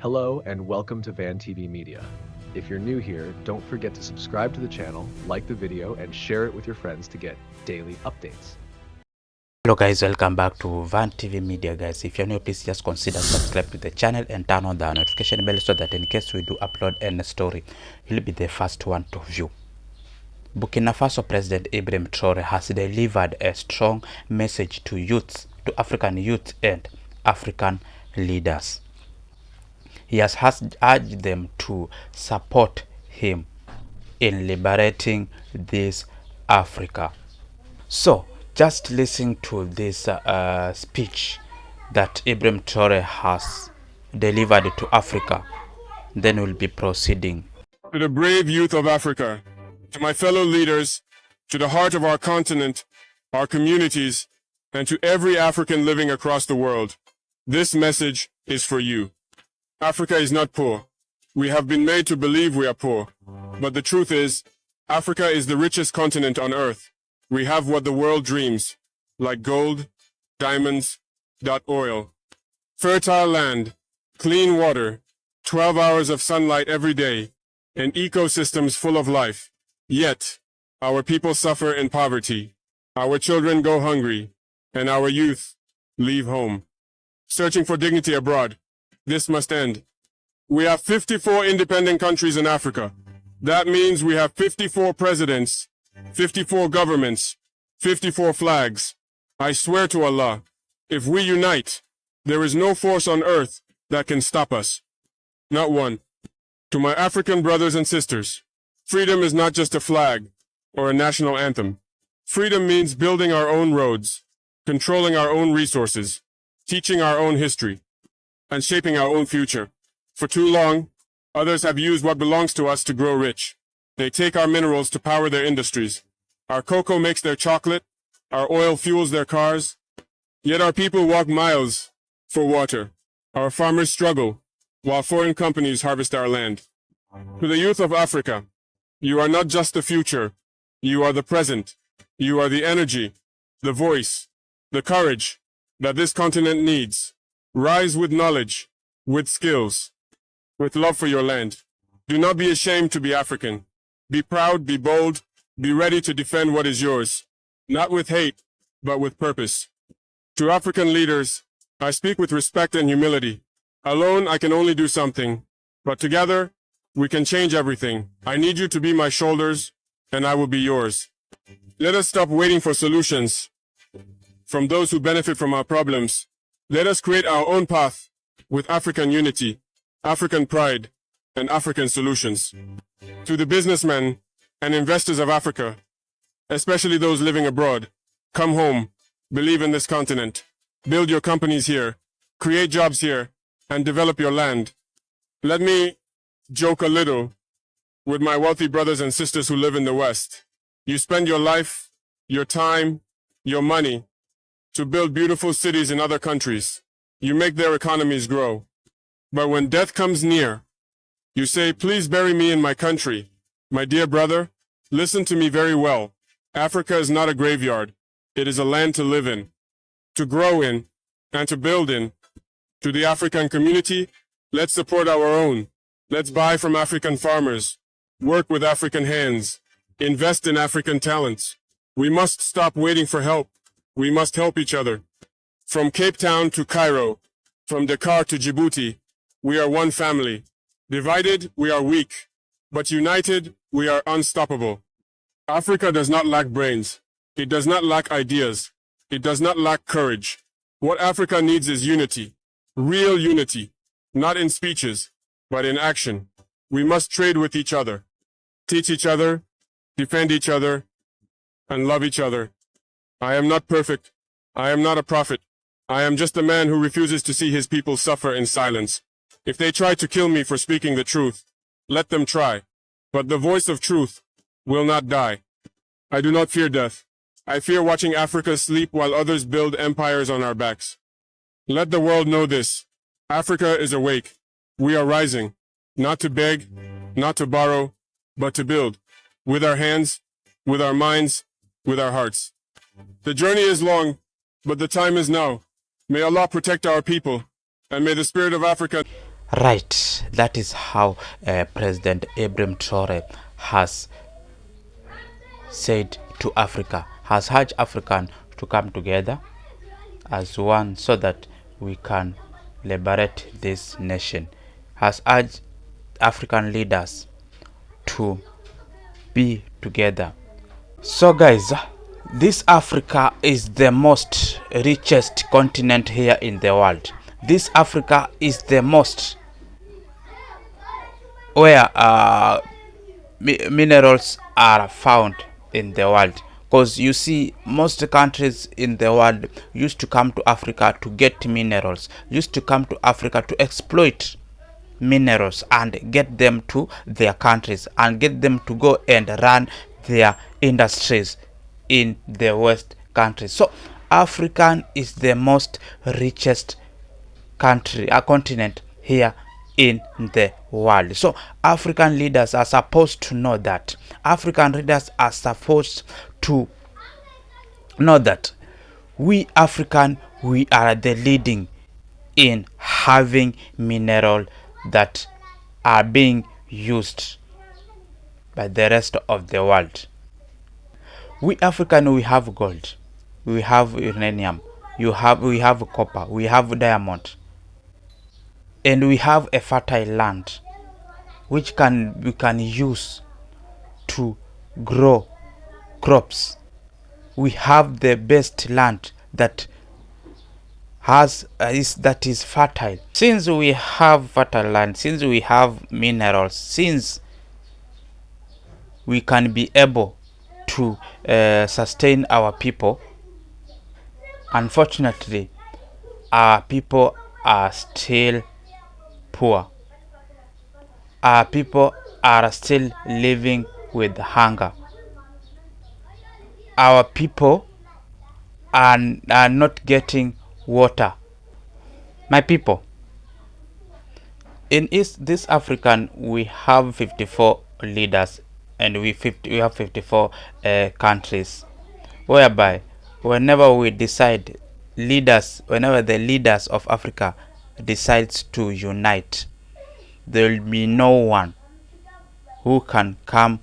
Hello and welcome to Van TV Media. If you're new here, don't forget to subscribe to the channel, like the video, and share it with your friends to get daily updates. Hello guys, welcome back to Van TV Media guys. If you're new, please just consider subscribe to the channel and turn on the notification bell so that in case we do upload any story, you'll be the first one to view. Burkina Faso President Ibrahim Traoré has delivered a strong message to youths, to African youth and African leaders. He has urged them to support him in liberating this Africa. So, just listen to this speech that Ibrahim Traoré has delivered to Africa. Then we'll be proceeding. To the brave youth of Africa, to my fellow leaders, to the heart of our continent, our communities, and to every African living across the world, this message is for you. Africa is not poor. We have been made to believe we are poor. But the truth is, Africa is the richest continent on earth. We have what the world dreams, like gold, diamonds, oil, fertile land, clean water, 12 hours of sunlight every day, and ecosystems full of life. Yet, our people suffer in poverty. Our children go hungry, and our youth leave home, searching for dignity abroad. This must end. We have 54 independent countries in Africa. That means we have 54 presidents, 54 governments, 54 flags. I swear to Allah, if we unite, there is no force on earth that can stop us. Not one. To my African brothers and sisters, freedom is not just a flag or a national anthem. Freedom means building our own roads, controlling our own resources, teaching our own history, and shaping our own future. For too long, others have used what belongs to us to grow rich. They take our minerals to power their industries. Our cocoa makes their chocolate, our oil fuels their cars. Yet our people walk miles for water. Our farmers struggle, while foreign companies harvest our land. To the youth of Africa, you are not just the future, you are the present. You are the energy, the voice, the courage that this continent needs. Rise with knowledge, with skills, with love for your land. Do not be ashamed to be African. Be proud, be bold, be ready to defend what is yours, not with hate, but with purpose. To African leaders, I speak with respect and humility. Alone, I can only do something, but together, we can change everything. I need you to be my shoulders, and I will be yours. Let us stop waiting for solutions from those who benefit from our problems. Let us create our own path with African unity, African pride, and African solutions. To the businessmen and investors of Africa, especially those living abroad, come home, believe in this continent, build your companies here, create jobs here, and develop your land. Let me joke a little with my wealthy brothers and sisters who live in the West. You spend your life, your time, your money to build beautiful cities in other countries. You make their economies grow. But when death comes near, you say, please bury me in my country. My dear brother, listen to me very well. Africa is not a graveyard. It is a land to live in, to grow in, and to build in. To the African community, let's support our own. Let's buy from African farmers, work with African hands, invest in African talents. We must stop waiting for help. We must help each other. From Cape Town to Cairo, from Dakar to Djibouti, we are one family. Divided, we are weak, but united, we are unstoppable. Africa does not lack brains. It does not lack ideas. It does not lack courage. What Africa needs is unity, real unity, not in speeches, but in action. We must trade with each other, teach each other, defend each other, and love each other. I am not perfect. I am not a prophet. I am just a man who refuses to see his people suffer in silence. If they try to kill me for speaking the truth, let them try. But the voice of truth will not die. I do not fear death. I fear watching Africa sleep while others build empires on our backs. Let the world know this. Africa is awake. We are rising, not to beg, not to borrow, but to build, with our hands, with our minds, with our hearts. The journey is long, but the time is now. May Allah protect our people, and may the spirit of Africa... Right, that is how President Ibrahim Traoré has said to Africa, has urged African to come together as one so that we can liberate this nation, has urged African leaders to be together. So guys, this Africa is the most richest continent here in the world. This Africa is the most where minerals are found in the world, because you see most countries in the world used to come to Africa to get minerals, used to come to Africa to exploit minerals and get them to their countries and get them to go and run their industries in the west countries. So African is the most richest country, a continent here in the world. So African leaders are supposed to know that. African leaders are supposed to know that we African, we are the leading in having mineral that are being used by the rest of the world. We African, we have gold, we have uranium, we have copper, we have diamond, and we have a fertile land which we can use to grow crops. We have the best land that is fertile. Since we have fertile land, since we have minerals, since we can be able to sustain our people, unfortunately our people are still poor. Our people are still living with hunger. Our people are not getting water. My people, in this African, we have 54 leaders and we have 54 countries, whereby whenever we decide whenever the leaders of Africa decides to unite, there will be no one who can come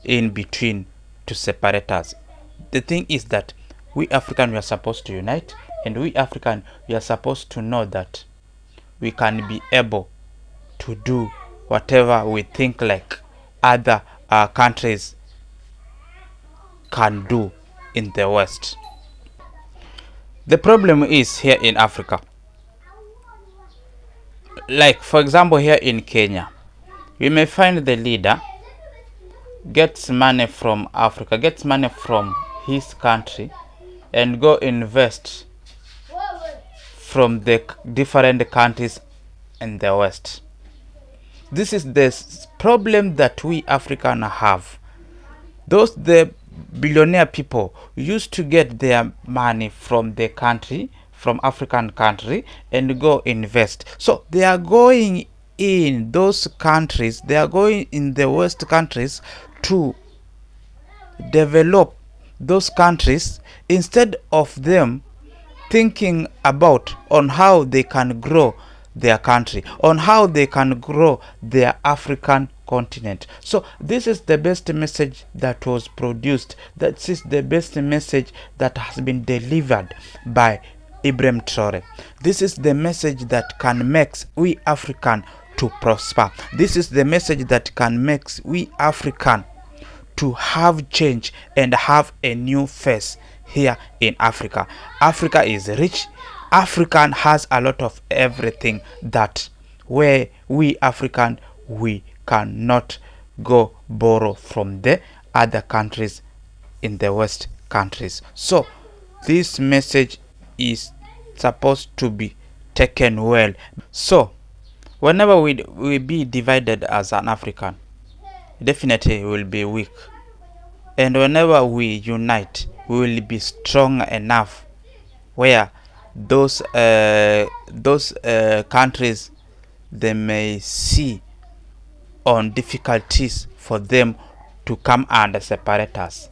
in between to separate us. The thing is that we African, we are supposed to unite, and we African, we are supposed to know that we can be able to do whatever we think like other countries can do in the West. The problem is here in Africa, like for example here in Kenya, we may find the leader gets money from Africa, gets money from his country, and go invest from the different countries in the West. This is the problem that we African have. The billionaire people used to get their money from the country, from African country, and go invest. So they are going in those countries, they are going in the West countries to develop those countries, instead of them thinking about on how they can grow their country, on how they can grow their African continent. So this is the best message that was produced. That is the best message that has been delivered by Ibrahim Traoré. This is the message that can make we African to prosper. This is the message that can make we African to have change and have a new face here in Africa. Africa is rich. African has a lot of everything that where we African, we cannot go borrow from the other countries in the West countries. So this message is supposed to be taken well. So whenever we be divided as an African, definitely we will be weak, and whenever we unite, we will be strong enough where those countries, they may see on difficulties for them to come and separate us.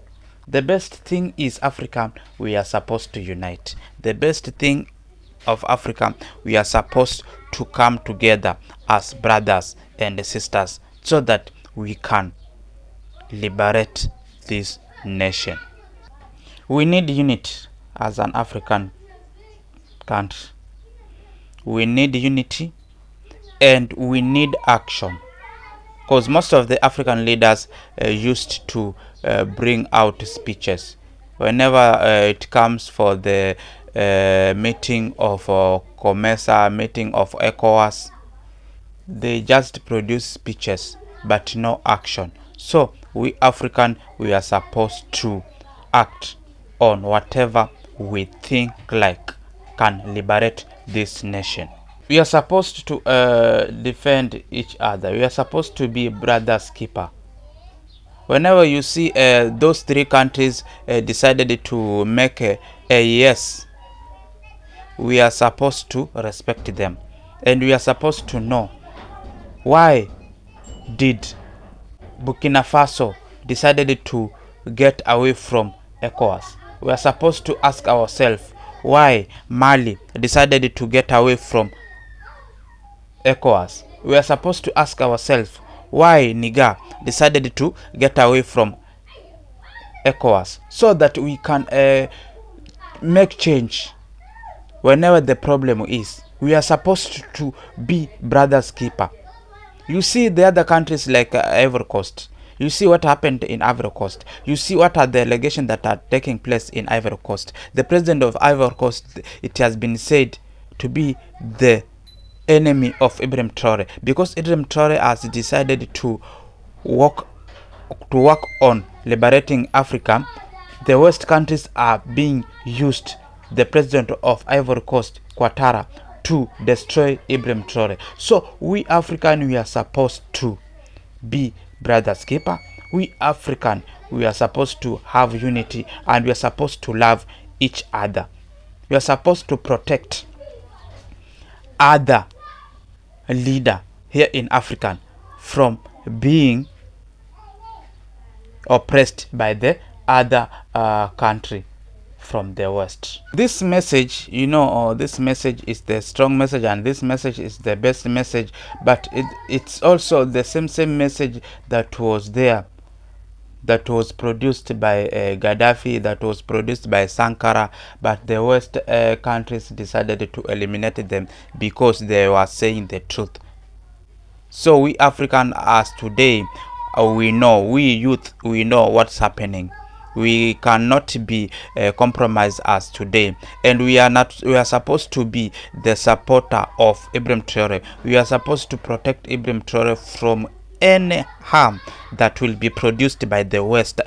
The best thing is African, we are supposed to unite. The best thing of Africa, we are supposed to come together as brothers and sisters so that we can liberate this nation. We need unity as an African country. We need unity and we need action, because most of the African leaders used to bring out speeches whenever it comes for the meeting of COMESA, meeting of ECOWAS. They just produce speeches but no action. So we African, we are supposed to act on whatever we think like can liberate this nation. We are supposed to defend each other. We are supposed to be brothers keeper. Whenever you see those three countries decided to make a yes, we are supposed to respect them, and we are supposed to know why did Burkina Faso decided to get away from ECOWAS. We are supposed to ask ourselves why Mali decided to get away from ECOWAS. We are supposed to ask ourselves why Niger decided to get away from ECOWAS, so that we can make change whenever the problem is. We are supposed to be brothers keeper. You see the other countries like Ivory Coast. You see what happened in Ivory Coast. You see what are the allegations that are taking place in Ivory Coast. The president of Ivory Coast, it has been said to be the enemy of Ibrahim Traoré, because Ibrahim Traoré has decided to work on liberating Africa. The West countries are being used, the president of Ivory Coast, Ouattara, to destroy Ibrahim Traoré. So we African, we are supposed to be brothers keeper. We African, we are supposed to have unity, and we are supposed to love each other. We are supposed to protect other leader here in Africa from being oppressed by the other country from the West. This message, this message is the strong message, and this message is the best message, but it's also the same message that was there, that was produced by Gaddafi, that was produced by Sankara, but the West countries decided to eliminate them because they were saying the truth. So we African, as today, we know, we youth, we know what's happening. We cannot be compromised as today, and we are supposed to be the supporter of Ibrahim Traoré. We are supposed to protect Ibrahim Traoré from any harm that will be produced by the West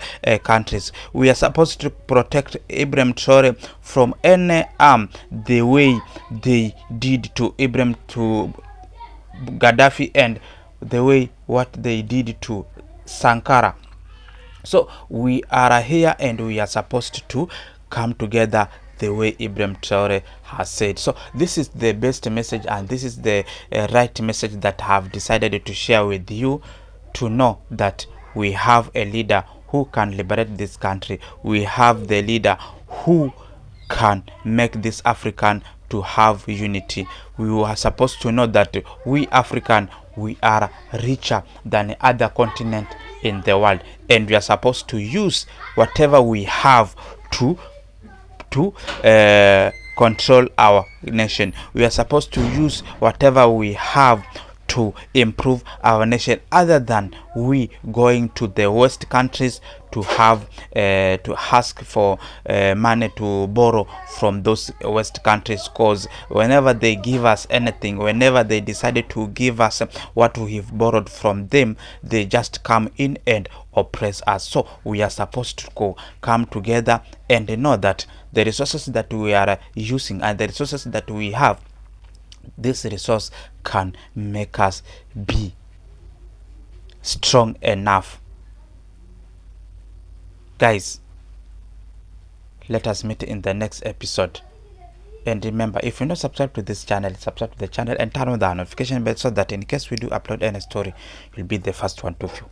countries. We are supposed to protect Ibrahim Traoré from any harm, the way they did to Gaddafi, and the way what they did to Sankara. So we are here, and we are supposed to come together the way Ibrahim Traoré has said. So this is the best message, and this is the right message that I have decided to share with you, to know that we have a leader who can liberate this country. We have the leader who can make this African to have unity. We are supposed to know that we African, we are richer than other continent in the world, and we are supposed to use whatever we have to control our nation. We are supposed to use whatever we have to improve our nation, other than we going to the West countries to have to ask for money to borrow from those West countries, because whenever they give us anything, whenever they decided to give us what we have borrowed from them, they just come in and oppress us. So we are supposed to come together and know that the resources that we are using and the resources that we have, this resource can make us be strong enough. Guys, let us meet in the next episode. And remember, if you're not subscribed to this channel, subscribe to the channel and turn on the notification bell, so that in case we do upload any story, you'll be the first one to view.